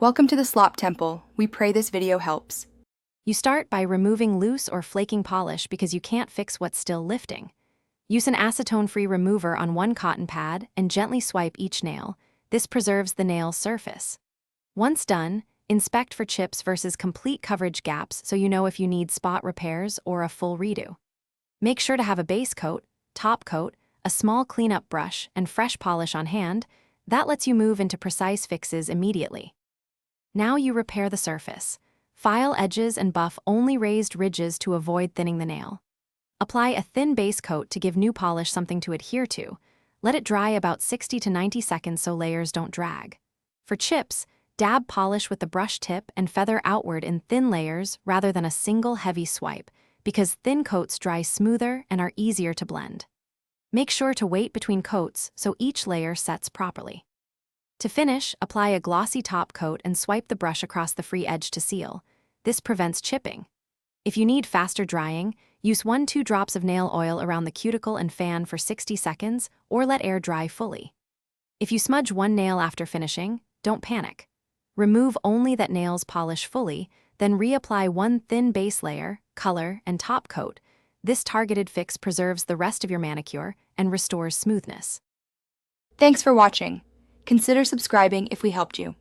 Welcome to the Slop Temple. We pray this video helps. You start by removing loose or flaking polish because you can't fix what's still lifting. Use an acetone-free remover on one cotton pad and gently swipe each nail. This preserves the nail's surface. Once done, inspect for chips versus complete coverage gaps so you know if you need spot repairs or a full redo. Make sure to have a base coat, top coat, a small cleanup brush, and fresh polish on hand. That lets you move into precise fixes immediately. Now you repair the surface. File edges and buff only raised ridges to avoid thinning the nail. Apply a thin base coat to give new polish something to adhere to. Let it dry about 60 to 90 seconds so layers don't drag. For chips, dab polish with the brush tip and feather outward in thin layers rather than a single heavy swipe, because thin coats dry smoother and are easier to blend. Make sure to wait between coats so each layer sets properly. To finish, apply a glossy top coat and swipe the brush across the free edge to seal. This prevents chipping. If you need faster drying, use 1-2 drops of nail oil around the cuticle and fan for 60 seconds or let air dry fully. If you smudge one nail after finishing, don't panic. Remove only that nail's polish fully, then reapply one thin base layer, color, and top coat. This targeted fix preserves the rest of your manicure and restores smoothness. Thanks for watching. Consider subscribing if we helped you.